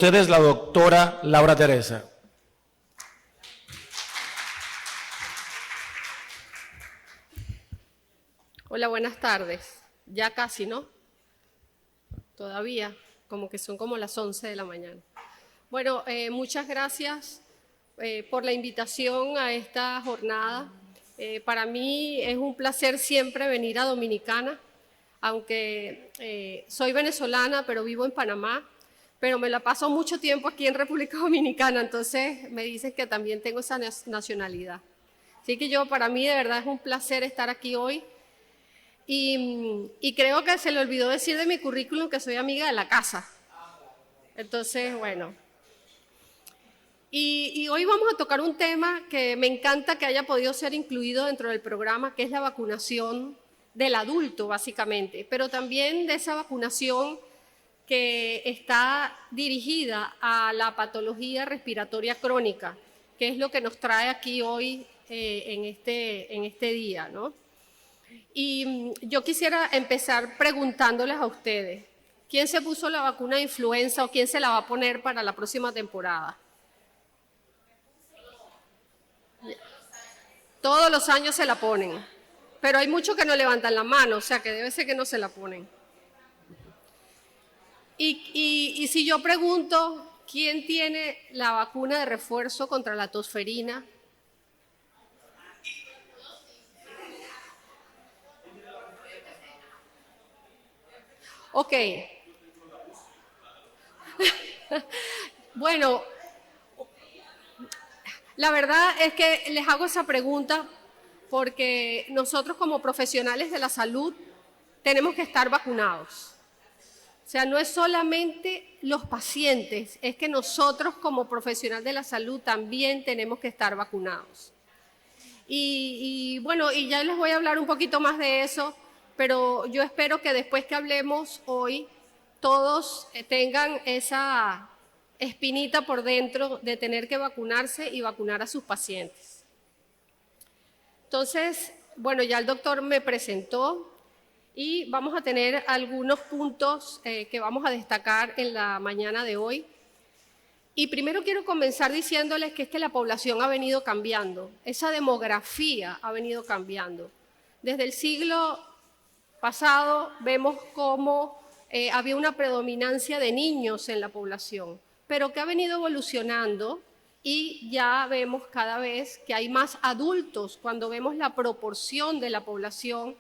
Ustedes, la doctora Laura Teresa. Hola, buenas tardes. Ya casi, ¿no? Todavía, como que son como las 11 de la mañana. Bueno, muchas gracias por la invitación a esta jornada. Para mí es un placer siempre venir a Dominicana, aunque soy venezolana, pero vivo en Panamá, pero me la paso mucho tiempo aquí en República Dominicana, entonces me dicen que también tengo esa nacionalidad. Así que para mí de verdad es un placer estar aquí hoy. Y creo que se le olvidó decir de mi currículum que soy amiga de la casa. Entonces, bueno. Y hoy vamos a tocar un tema que me encanta que haya podido ser incluido dentro del programa, que es la vacunación del adulto, básicamente, pero también de esa vacunación que está dirigida a la patología respiratoria crónica, que es lo que nos trae aquí hoy en este día, ¿no? Y yo quisiera empezar preguntándoles a ustedes, ¿quién se puso la vacuna de influenza o quién se la va a poner para la próxima temporada? Todos los años se la ponen, pero hay muchos que no levantan la mano, o sea que debe ser que no se la ponen. Y si yo pregunto, ¿quién tiene la vacuna de refuerzo contra la tosferina? Ok. Bueno, la verdad es que les hago esa pregunta porque nosotros como profesionales de la salud tenemos que estar vacunados. O sea, no es solamente los pacientes, es que nosotros como profesionales de la salud también tenemos que estar vacunados. Bueno, y ya les voy a hablar un poquito más de eso, pero yo espero que después que hablemos hoy, todos tengan esa espinita por dentro de tener que vacunarse y vacunar a sus pacientes. Entonces, bueno, ya el doctor me presentó y vamos a tener algunos puntos que vamos a destacar en la mañana de hoy. Y primero quiero comenzar diciéndoles que es que la población ha venido cambiando, esa demografía ha venido cambiando. Desde el siglo pasado vemos cómo había una predominancia de niños en la población, pero que ha venido evolucionando y ya vemos cada vez que hay más adultos. Cuando vemos la proporción de la población,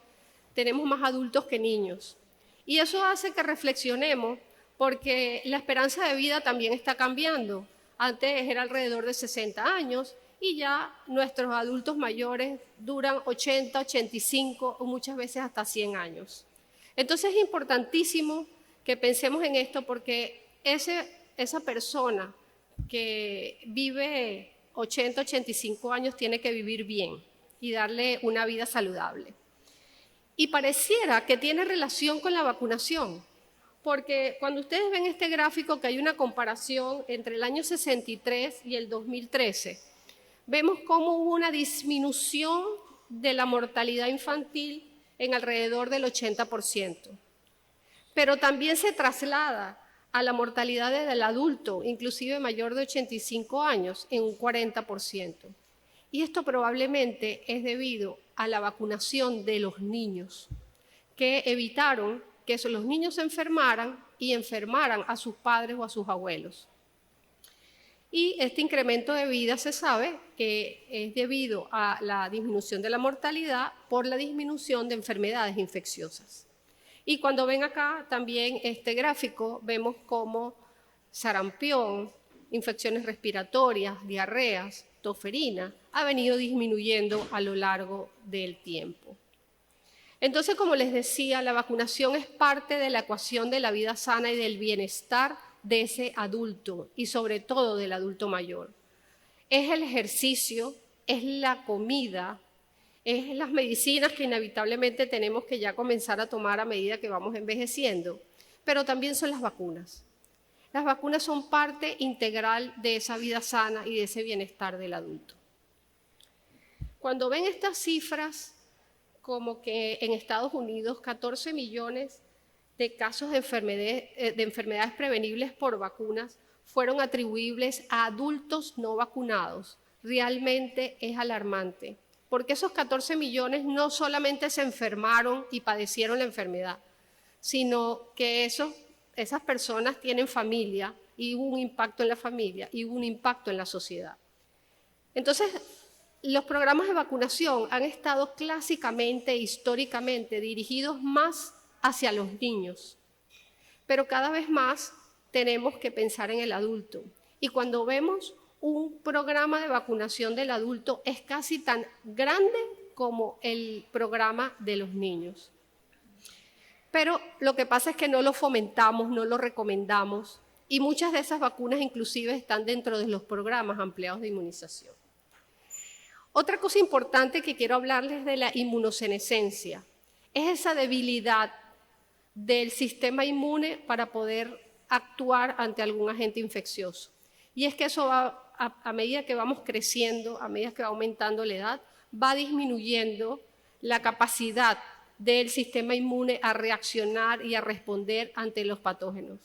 tenemos más adultos que niños. Y eso hace que reflexionemos porque la esperanza de vida también está cambiando. Antes era alrededor de 60 años y ya nuestros adultos mayores duran 80, 85 o muchas veces hasta 100 años. Entonces es importantísimo que pensemos en esto porque esa persona que vive 80, 85 años tiene que vivir bien y darle una vida saludable. Y pareciera que tiene relación con la vacunación, porque cuando ustedes ven este gráfico que hay una comparación entre el año 63 y el 2013, vemos cómo hubo una disminución de la mortalidad infantil en alrededor del 80%. Pero también se traslada a la mortalidad del adulto, inclusive mayor de 85 años, en un 40%. Y esto probablemente es debido a la vacunación de los niños, que evitaron que los niños se enfermaran y enfermaran a sus padres o a sus abuelos. Y este incremento de vida se sabe que es debido a la disminución de la mortalidad por la disminución de enfermedades infecciosas. Y cuando ven acá también este gráfico, vemos cómo sarampión, infecciones respiratorias, diarreas, tosferina, ha venido disminuyendo a lo largo del tiempo. Entonces, como les decía, la vacunación es parte de la ecuación de la vida sana y del bienestar de ese adulto y sobre todo del adulto mayor. Es el ejercicio, es la comida, es las medicinas que inevitablemente tenemos que ya comenzar a tomar a medida que vamos envejeciendo, pero también son las vacunas. Las vacunas son parte integral de esa vida sana y de ese bienestar del adulto. Cuando ven estas cifras, como que en Estados Unidos 14 millones de casos de enfermedades prevenibles por vacunas fueron atribuibles a adultos no vacunados. Realmente es alarmante, porque esos 14 millones no solamente se enfermaron y padecieron la enfermedad, sino que esas personas tienen familia y hubo un impacto en la familia y hubo un impacto en la sociedad. Entonces, los programas de vacunación han estado clásicamente e históricamente dirigidos más hacia los niños, pero cada vez más tenemos que pensar en el adulto. Y cuando vemos un programa de vacunación del adulto es casi tan grande como el programa de los niños. Pero lo que pasa es que no lo fomentamos, no lo recomendamos, y muchas de esas vacunas inclusive están dentro de los programas ampliados de inmunización. Otra cosa importante que quiero hablarles de la inmunosenescencia es esa debilidad del sistema inmune para poder actuar ante algún agente infeccioso. Y es que eso va, a medida que vamos creciendo, a medida que va aumentando la edad, va disminuyendo la capacidad del sistema inmune a reaccionar y a responder ante los patógenos.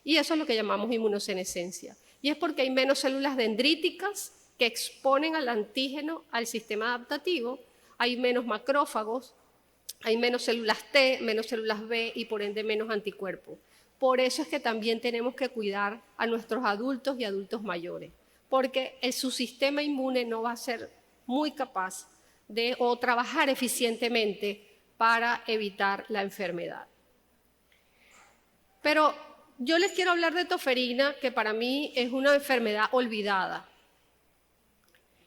Y eso es lo que llamamos inmunosenescencia. Y es porque hay menos células dendríticas que exponen al antígeno al sistema adaptativo, hay menos macrófagos, hay menos células T, menos células B y por ende menos anticuerpos. Por eso es que también tenemos que cuidar a nuestros adultos y adultos mayores, porque su sistema inmune no va a ser muy capaz de trabajar eficientemente para evitar la enfermedad. Pero yo les quiero hablar de toferina, que para mí es una enfermedad olvidada.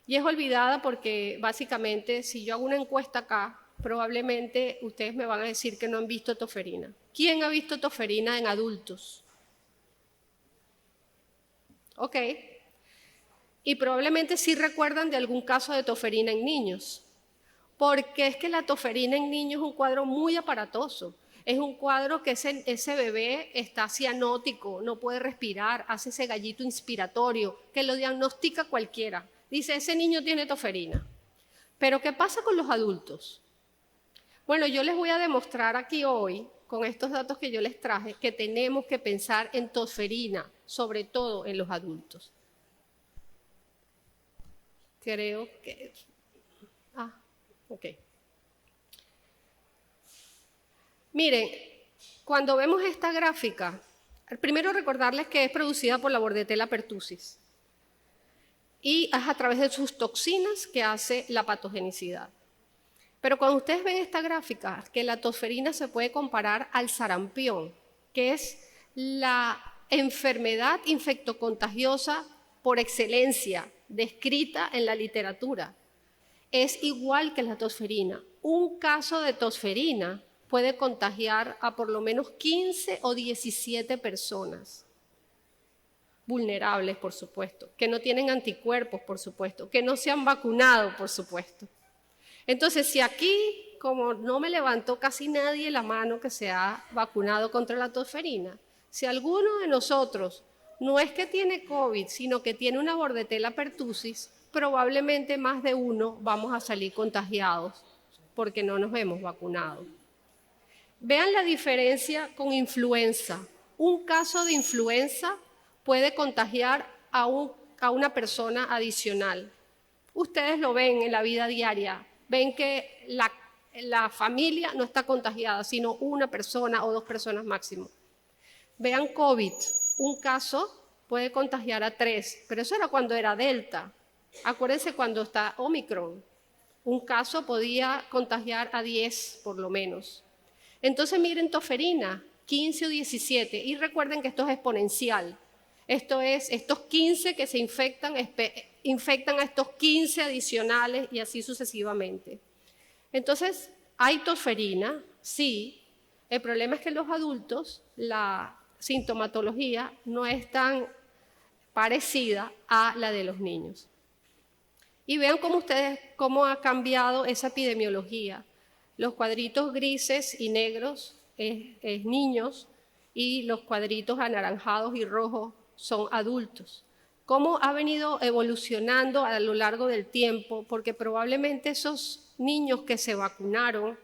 Y es olvidada porque básicamente si yo hago una encuesta acá, probablemente ustedes me van a decir que no han visto toferina. ¿Quién ha visto toferina en adultos? Ok. Y probablemente sí recuerdan de algún caso de toferina en niños, porque es que la toferina en niños es un cuadro muy aparatoso. Es un cuadro que ese bebé está cianótico, no puede respirar, hace ese gallito inspiratorio, que lo diagnostica cualquiera. Dice, ese niño tiene toferina. Pero ¿qué pasa con los adultos? Bueno, yo les voy a demostrar aquí hoy, con estos datos que yo les traje, que tenemos que pensar en toferina, sobre todo en los adultos. Creo que... ok. Miren, cuando vemos esta gráfica, primero recordarles que es producida por la Bordetella pertussis y es a través de sus toxinas que hace la patogenicidad. Pero cuando ustedes ven esta gráfica, que la toferina se puede comparar al sarampión, que es la enfermedad infectocontagiosa por excelencia, descrita en la literatura, es igual que la tosferina. Un caso de tosferina puede contagiar a por lo menos 15 o 17 personas. Vulnerables, por supuesto, que no tienen anticuerpos, por supuesto, que no se han vacunado, por supuesto. Entonces, si aquí, como no me levantó casi nadie la mano que se ha vacunado contra la tosferina, si alguno de nosotros no es que tiene COVID, sino que tiene una Bordetella pertussis, probablemente más de uno vamos a salir contagiados porque no nos hemos vacunado. Vean la diferencia con influenza. Un caso de influenza puede contagiar a una persona adicional. Ustedes lo ven en la vida diaria, ven que la familia no está contagiada, sino una persona o 2 personas máximo. Vean COVID, un caso puede contagiar a 3, pero eso era cuando era Delta. Acuérdense cuando está Omicron, un caso podía contagiar a 10 por lo menos. Entonces miren toferina, 15 o 17, y recuerden que esto es exponencial. Esto es, estos 15 que se infectan a estos 15 adicionales y así sucesivamente. Entonces, ¿hay tosferina? Sí. El problema es que en los adultos la sintomatología no es tan parecida a la de los niños. Y vean cómo ha cambiado esa epidemiología. Los cuadritos grises y negros es niños y los cuadritos anaranjados y rojos son adultos. ¿Cómo ha venido evolucionando a lo largo del tiempo? Porque probablemente esos niños que se vacunaron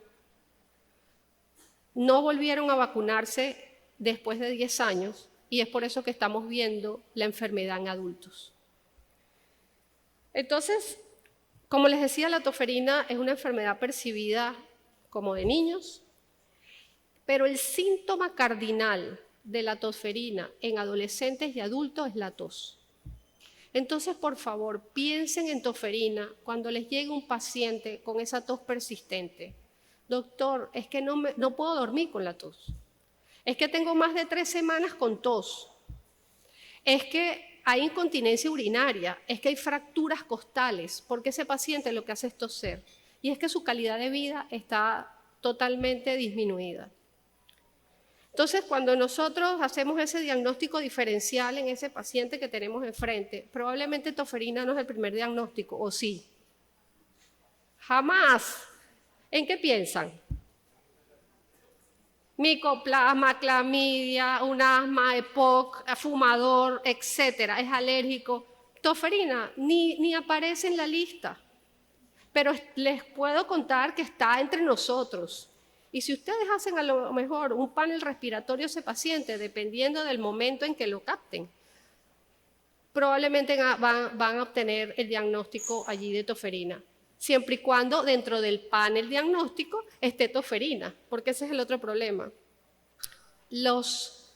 no volvieron a vacunarse después de 10 años y es por eso que estamos viendo la enfermedad en adultos. Entonces, como les decía, la toferina es una enfermedad percibida como de niños, pero el síntoma cardinal de la toferina en adolescentes y adultos es la tos. Entonces, por favor, piensen en toferina cuando les llegue un paciente con esa tos persistente. Doctor, es que no puedo dormir con la tos. Es que tengo más de 3 semanas con tos. Es que hay incontinencia urinaria, es que hay fracturas costales, porque ese paciente lo que hace es toser. Y es que su calidad de vida está totalmente disminuida. Entonces, cuando nosotros hacemos ese diagnóstico diferencial en ese paciente que tenemos enfrente, probablemente toferina no es el primer diagnóstico, ¿o sí? Jamás. ¿En qué piensan? Micoplasma, clamidia, un asma, EPOC, fumador, etcétera, es alérgico. Toferina ni aparece en la lista, pero les puedo contar que está entre nosotros. Y si ustedes hacen a lo mejor un panel respiratorio a ese paciente, dependiendo del momento en que lo capten, probablemente van a obtener el diagnóstico allí de toferina, siempre y cuando dentro del panel diagnóstico esté toferina, porque ese es el otro problema. Los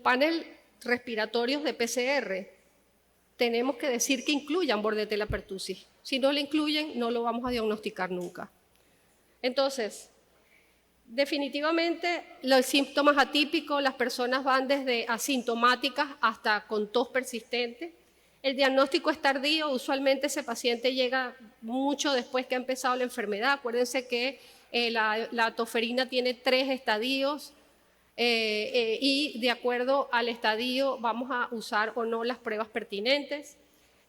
paneles respiratorios de PCR tenemos que decir que incluyan Bordetella pertussis. Si no lo incluyen, no lo vamos a diagnosticar nunca. Entonces, definitivamente los síntomas atípicos, las personas van desde asintomáticas hasta con tos persistente. El diagnóstico es tardío, usualmente ese paciente llega mucho después que ha empezado la enfermedad. Acuérdense que la toferina tiene 3 estadios y de acuerdo al estadio vamos a usar o no las pruebas pertinentes.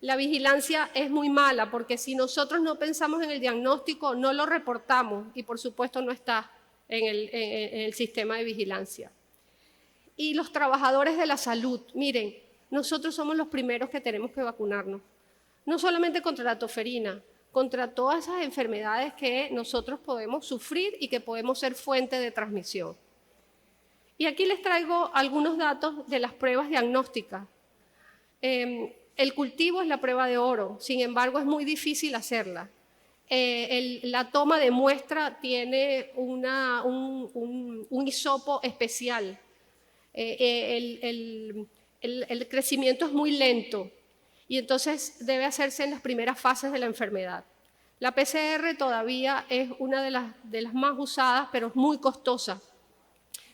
La vigilancia es muy mala porque si nosotros no pensamos en el diagnóstico, no lo reportamos y por supuesto no está en el sistema de vigilancia. Y los trabajadores de la salud, miren, nosotros somos los primeros que tenemos que vacunarnos, no solamente contra la toferina, contra todas esas enfermedades que nosotros podemos sufrir y que podemos ser fuente de transmisión. Y aquí les traigo algunos datos de las pruebas diagnósticas. El cultivo es la prueba de oro, sin embargo es muy difícil hacerla. La toma de muestra tiene un hisopo especial. El crecimiento es muy lento y entonces debe hacerse en las primeras fases de la enfermedad. La PCR todavía es una de las más usadas, pero es muy costosa.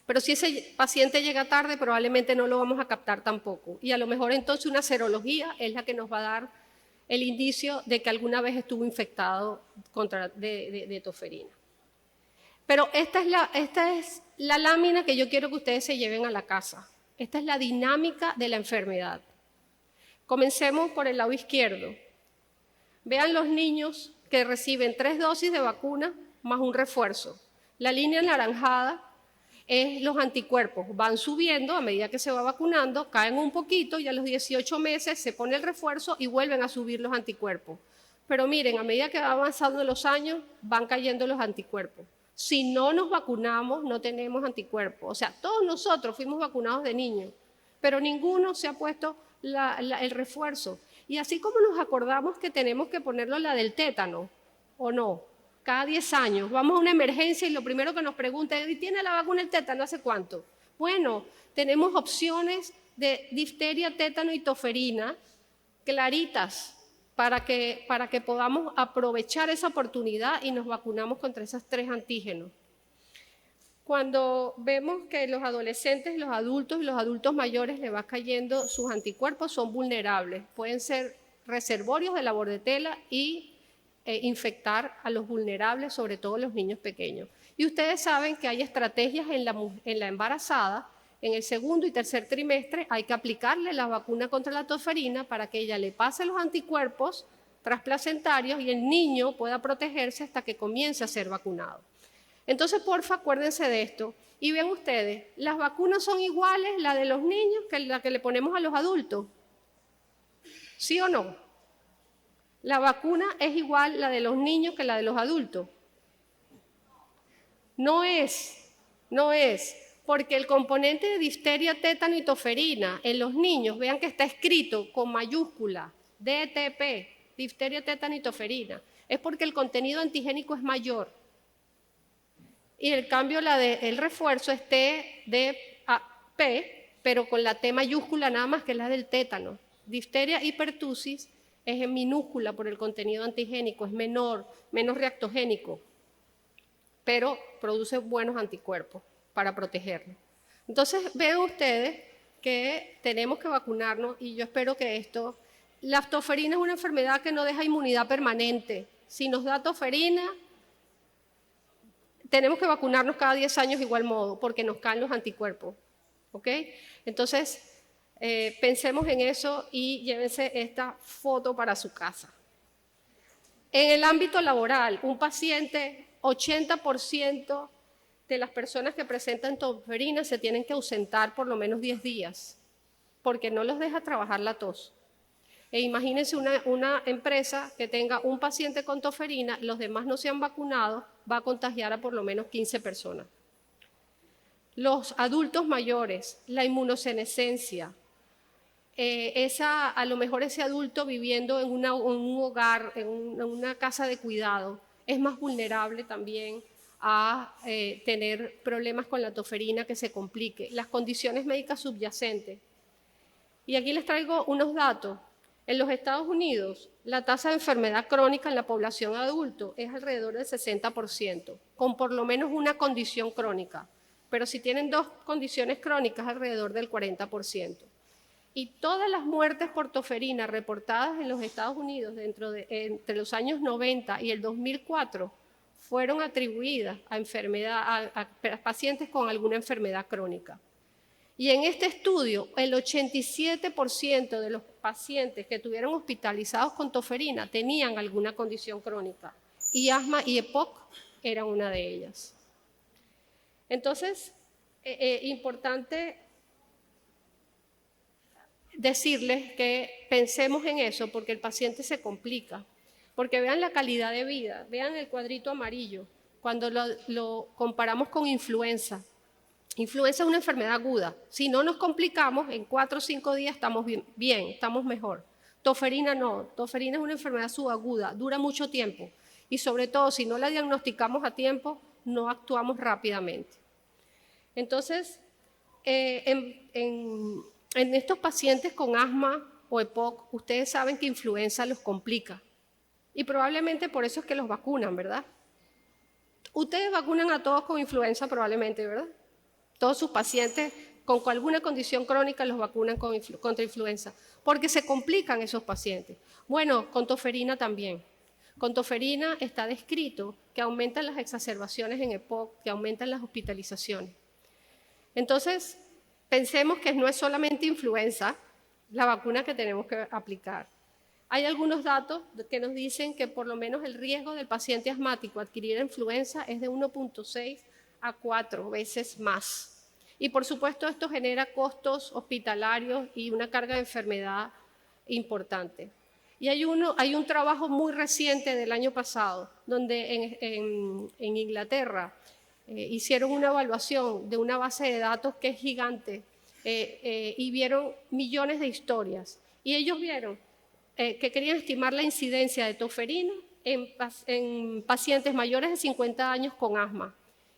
Pero si ese paciente llega tarde, probablemente no lo vamos a captar tampoco. Y a lo mejor entonces una serología es la que nos va a dar el indicio de que alguna vez estuvo infectado de toferina. Pero esta es la lámina que yo quiero que ustedes se lleven a la casa. Esta es la dinámica de la enfermedad. Comencemos por el lado izquierdo. Vean los niños que reciben 3 dosis de vacuna más un refuerzo. La línea anaranjada es los anticuerpos. Van subiendo a medida que se va vacunando, caen un poquito y a los 18 meses se pone el refuerzo y vuelven a subir los anticuerpos. Pero miren, a medida que va avanzando los años, van cayendo los anticuerpos. Si no nos vacunamos, no tenemos anticuerpos. O sea, todos nosotros fuimos vacunados de niños, pero ninguno se ha puesto el refuerzo. Y así como nos acordamos que tenemos que ponerlo la del tétano, ¿o no? Cada 10 años vamos a una emergencia y lo primero que nos preguntan es, ¿tiene la vacuna el tétano hace cuánto? Bueno, tenemos opciones de difteria, tétano y toferina claritas para que podamos aprovechar esa oportunidad y nos vacunamos contra esos 3 antígenos. Cuando vemos que los adolescentes, los adultos y los adultos mayores les va cayendo sus anticuerpos, son vulnerables. Pueden ser reservorios de la Bordetella y infectar a los vulnerables, sobre todo los niños pequeños. Y ustedes saben que hay estrategias en la embarazada, en el segundo y tercer trimestre hay que aplicarle la vacuna contra la toferina para que ella le pase los anticuerpos transplacentarios y el niño pueda protegerse hasta que comience a ser vacunado. Entonces, porfa, acuérdense de esto. Y vean ustedes, ¿las vacunas son iguales, la de los niños, que la que le ponemos a los adultos? ¿Sí o no? ¿La vacuna es igual la de los niños que la de los adultos? No es. porque el componente de difteria, tétano y toferina en los niños, vean que está escrito con mayúscula, DTP, difteria, tétano y toferina, es porque el contenido antigénico es mayor. Y en cambio el refuerzo es TDP, pero con la T mayúscula nada más, que es la del tétano. Difteria y pertussis es en minúscula por el contenido antigénico, es menor, menos reactogénico, pero produce buenos anticuerpos para protegernos. Entonces, vean ustedes que tenemos que vacunarnos y yo espero que esto... La toferina es una enfermedad que no deja inmunidad permanente. Si nos da toferina, tenemos que vacunarnos cada 10 años de igual modo, porque nos caen los anticuerpos. ¿Ok? Entonces, pensemos en eso y llévense esta foto para su casa. En el ámbito laboral, un paciente, 80% de las personas que presentan toferina se tienen que ausentar por lo menos 10 días, porque no los deja trabajar la tos. E imagínense una empresa que tenga un paciente con toferina, los demás no se han vacunado, va a contagiar a por lo menos 15 personas. Los adultos mayores, la inmunosenescencia, a lo mejor ese adulto viviendo en un hogar, en una casa de cuidado, es más vulnerable también a tener problemas con la toferina que se complique. Las condiciones médicas subyacentes. Y aquí les traigo unos datos. En los Estados Unidos, la tasa de enfermedad crónica en la población adulta es alrededor del 60%, con por lo menos una condición crónica. Pero si tienen 2 condiciones crónicas, alrededor del 40%. Y todas las muertes por toferina reportadas en los Estados Unidos entre los años 90 y el 2004 fueron atribuidas a pacientes con alguna enfermedad crónica. Y en este estudio, el 87% de los pacientes que estuvieron hospitalizados con toferina tenían alguna condición crónica. Y asma y EPOC eran una de ellas. Entonces, importante decirles que pensemos en eso porque el paciente se complica. Porque vean la calidad de vida, vean el cuadrito amarillo, cuando lo comparamos con influenza. Influenza es una enfermedad aguda. Si no nos complicamos, en 4 o 5 días estamos bien, estamos mejor. Toferina no. Toferina es una enfermedad subaguda, dura mucho tiempo. Y sobre todo, si no la diagnosticamos a tiempo, no actuamos rápidamente. Entonces, en estos pacientes con asma o EPOC, ustedes saben que influenza los complica. Y probablemente por eso es que los vacunan, ¿verdad? Ustedes vacunan a todos con influenza probablemente, ¿verdad? Todos sus pacientes con alguna condición crónica los vacunan contra influenza, porque se complican esos pacientes. Bueno, con toferina también. Con toferina está descrito que aumentan las exacerbaciones en EPOC, que aumentan las hospitalizaciones. Entonces, pensemos que no es solamente influenza la vacuna que tenemos que aplicar. Hay algunos datos que nos dicen que por lo menos el riesgo del paciente asmático a adquirir influenza es de 1.6 a 4 veces más. Y por supuesto esto genera costos hospitalarios y una carga de enfermedad importante. Y hay un trabajo muy reciente del año pasado, donde en Inglaterra hicieron una evaluación de una base de datos que es gigante y vieron millones de historias. Y ellos vieron que querían estimar la incidencia de toferina en pacientes mayores de 50 años con asma.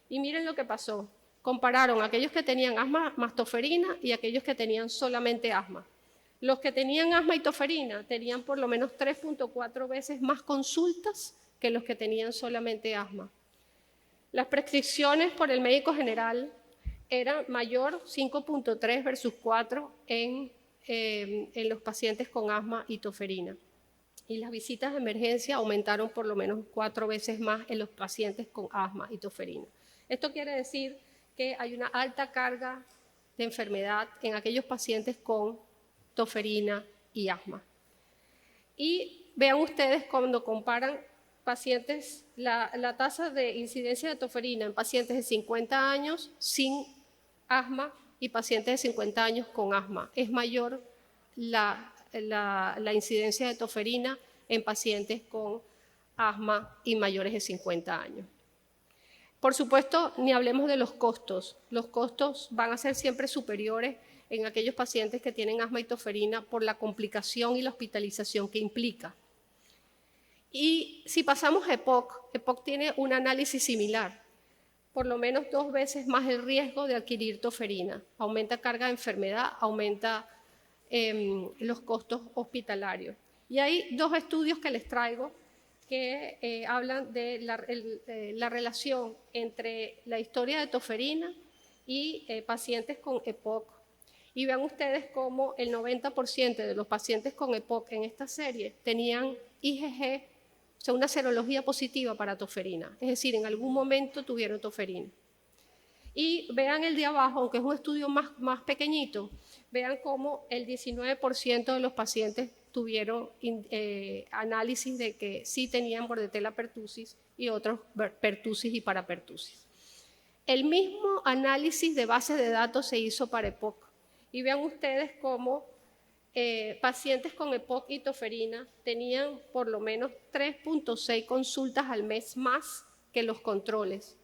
Y miren lo que pasó. Compararon a aquellos que tenían asma más toferina y aquellos que tenían solamente asma. Los que tenían asma y toferina tenían por lo menos 3.4 veces más consultas que los que tenían solamente asma. Las prescripciones por el médico general eran mayor 5.3 versus 4 en los pacientes con asma y toferina. Y las visitas de emergencia aumentaron por lo menos 4 veces más en los pacientes con asma y toferina. Esto quiere decir que hay una alta carga de enfermedad en aquellos pacientes con toferina y asma. Y vean ustedes cuando comparan pacientes, la tasa de incidencia de toferina en pacientes de 50 años sin asma y pacientes de 50 años con asma. Es mayor la incidencia de toferina en pacientes con asma y mayores de 50 años. Por supuesto, ni hablemos de los costos. Los costos van a ser siempre superiores en aquellos pacientes que tienen asma y toferina por la complicación y la hospitalización que implica. Y si pasamos a EPOC tiene un análisis similar, por lo menos 2 veces más el riesgo de adquirir toferina. Aumenta carga de enfermedad, aumenta los costos hospitalarios. Y hay 2 estudios que les traigo que hablan de la relación entre la historia de toferina y pacientes con EPOC. Y vean ustedes cómo el 90% de los pacientes con EPOC en esta serie tenían IgG, o sea, una serología positiva para toferina. Es decir, en algún momento tuvieron toferina. Y vean el de abajo, aunque es un estudio más pequeñito, vean cómo el 19% de los pacientes tuvieron análisis de que sí tenían bordetella pertussis y otros pertussis y parapertussis. El mismo análisis de base de datos se hizo para EPOC. Y vean ustedes cómo pacientes con EPOC y toferina tenían por lo menos 3.6 consultas al mes más que los controles.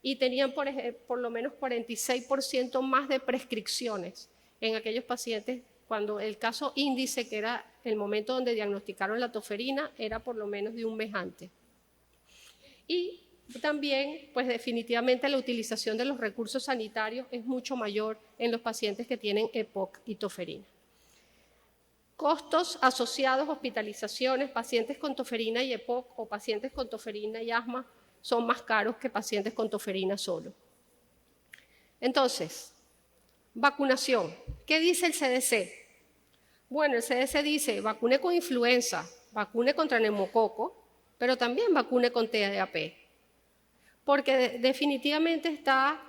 Y tenían por lo menos 46% más de prescripciones en aquellos pacientes cuando el caso índice, que era el momento donde diagnosticaron la toferina, era por lo menos de un mes antes. Y también, pues definitivamente la utilización de los recursos sanitarios es mucho mayor en los pacientes que tienen EPOC y toferina. Costos asociados a hospitalizaciones, pacientes con toferina y EPOC o pacientes con toferina y asma son más caros que pacientes con toferina solo. Entonces, vacunación. ¿Qué dice el CDC? Bueno, el CDC dice, vacune con influenza, vacune contra neumococo, pero también vacune con TDAP. Porque definitivamente está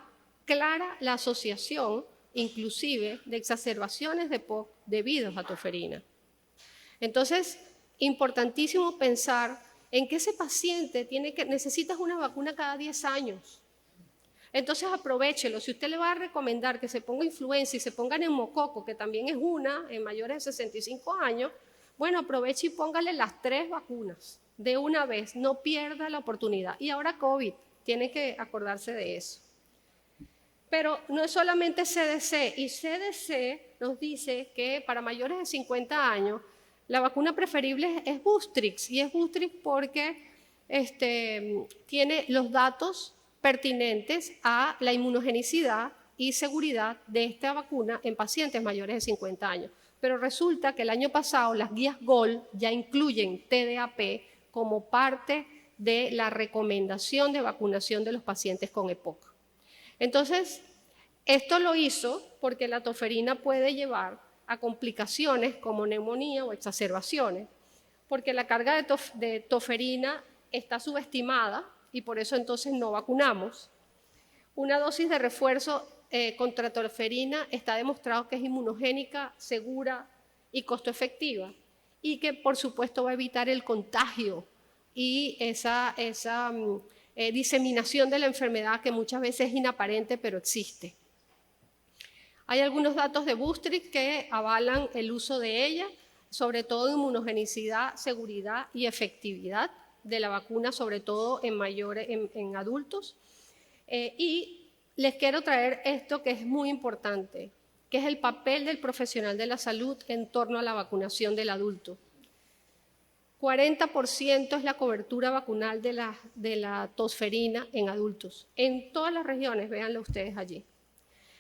clara la asociación, inclusive, de exacerbaciones de EPOC debidos a toferina. Entonces, importantísimo pensar en que ese paciente necesitas una vacuna cada 10 años. Entonces, aprovéchelo. Si usted le va a recomendar que se ponga influenza y se ponga neumococo, que también es una en mayores de 65 años, bueno, aproveche y póngale las 3 vacunas de una vez. No pierda la oportunidad. Y ahora COVID. Tienen que acordarse de eso. Pero no es solamente CDC, y CDC nos dice que para mayores de 50 años la vacuna preferible es Boostrix, y es Boostrix porque tiene los datos pertinentes a la inmunogenicidad y seguridad de esta vacuna en pacientes mayores de 50 años. Pero resulta que el año pasado las guías GOLD ya incluyen TDAP como parte de la recomendación de vacunación de los pacientes con EPOC. Entonces, esto lo hizo porque la toferina puede llevar a complicaciones como neumonía o exacerbaciones, porque la carga de toferina está subestimada y por eso entonces no vacunamos. Una dosis de refuerzo contra toferina está demostrado que es inmunogénica, segura y costo efectiva, y que por supuesto va a evitar el contagio y esa diseminación de la enfermedad que muchas veces es inaparente pero existe. Hay algunos datos de Boostrix que avalan el uso de ella, sobre todo en inmunogenicidad, seguridad y efectividad de la vacuna, sobre todo en adultos. Y les quiero traer esto que es muy importante, que es el papel del profesional de la salud en torno a la vacunación del adulto. 40% es la cobertura vacunal de la tosferina en adultos. En todas las regiones, véanlo ustedes allí.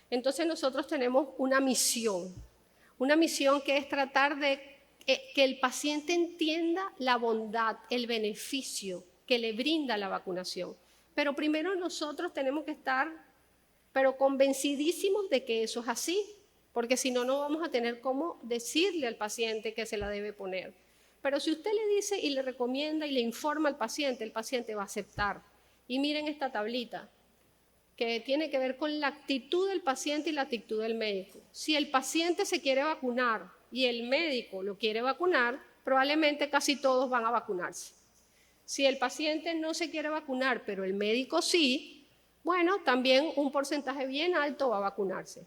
Entonces nosotros tenemos una misión que es tratar de que el paciente entienda la bondad, el beneficio que le brinda la vacunación. Pero primero nosotros tenemos que estar convencidísimos de que eso es así, porque si no, no vamos a tener cómo decirle al paciente que se la debe poner. Pero si usted le dice y le recomienda y le informa al paciente, el paciente va a aceptar. Y miren esta tablita, que tiene que ver con la actitud del paciente y la actitud del médico. Si el paciente se quiere vacunar y el médico lo quiere vacunar, probablemente casi todos van a vacunarse. Si el paciente no se quiere vacunar, pero el médico sí, bueno, también un porcentaje bien alto va a vacunarse.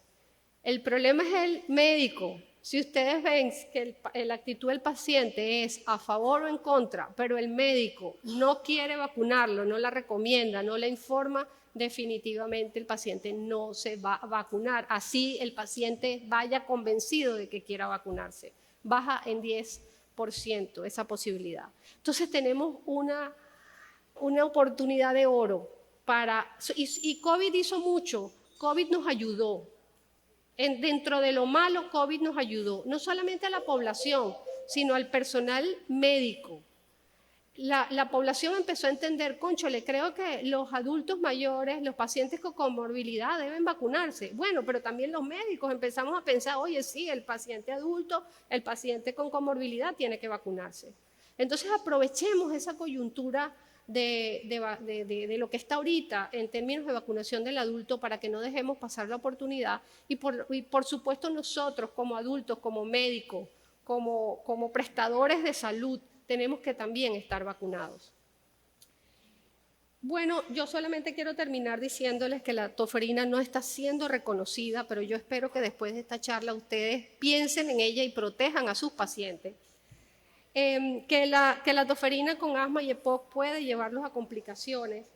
El problema es el médico. Si ustedes ven que la actitud del paciente es a favor o en contra, pero el médico no quiere vacunarlo, no la recomienda, no le informa, definitivamente el paciente no se va a vacunar. Así el paciente vaya convencido de que quiera vacunarse. Baja en 10% esa posibilidad. Entonces tenemos una oportunidad de oro y COVID hizo mucho. COVID nos ayudó. Dentro de lo malo, COVID nos ayudó, no solamente a la población, sino al personal médico. La población empezó a entender, cónchole, creo que los adultos mayores, los pacientes con comorbilidad deben vacunarse. Bueno, pero también los médicos empezamos a pensar, oye, sí, el paciente adulto, el paciente con comorbilidad tiene que vacunarse. Entonces aprovechemos esa coyuntura de lo que está ahorita en términos de vacunación del adulto para que no dejemos pasar la oportunidad y por supuesto nosotros como adultos, como médicos, como prestadores de salud, tenemos que también estar vacunados. Bueno, yo solamente quiero terminar diciéndoles que la toferina no está siendo reconocida, pero yo espero que después de esta charla ustedes piensen en ella y protejan a sus pacientes. Que la toferina con asma y EPOC puede llevarlos a complicaciones,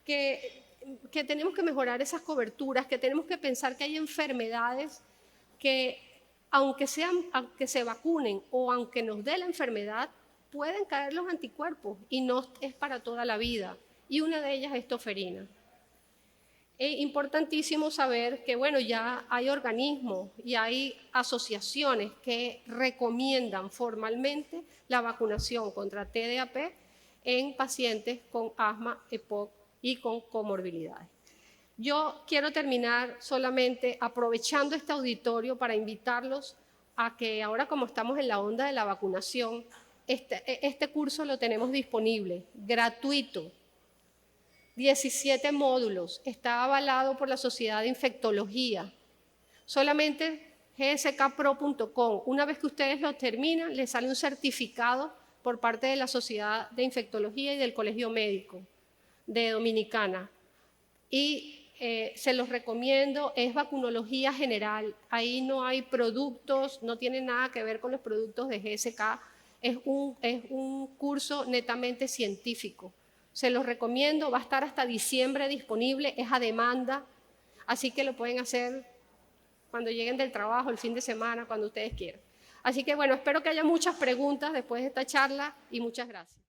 que tenemos que mejorar esas coberturas, que tenemos que pensar que hay enfermedades que aunque se vacunen o aunque nos dé la enfermedad, pueden caer los anticuerpos y no es para toda la vida. Y una de ellas es toferina. Es importantísimo saber que, bueno, ya hay organismos y hay asociaciones que recomiendan formalmente la vacunación contra TDAP en pacientes con asma, EPOC y con comorbilidades. Yo quiero terminar solamente aprovechando este auditorio para invitarlos a que ahora, como estamos en la onda de la vacunación, este curso lo tenemos disponible, gratuito. 17 módulos, está avalado por la Sociedad de Infectología. Solamente gskpro.com. Una vez que ustedes lo terminan, les sale un certificado por parte de la Sociedad de Infectología y del Colegio Médico de Dominicana. Y se los recomiendo, es vacunología general. Ahí no hay productos, no tiene nada que ver con los productos de GSK. Es un curso netamente científico. Se los recomiendo, va a estar hasta diciembre disponible, es a demanda, así que lo pueden hacer cuando lleguen del trabajo, el fin de semana, cuando ustedes quieran. Así que bueno, espero que haya muchas preguntas después de esta charla y muchas gracias.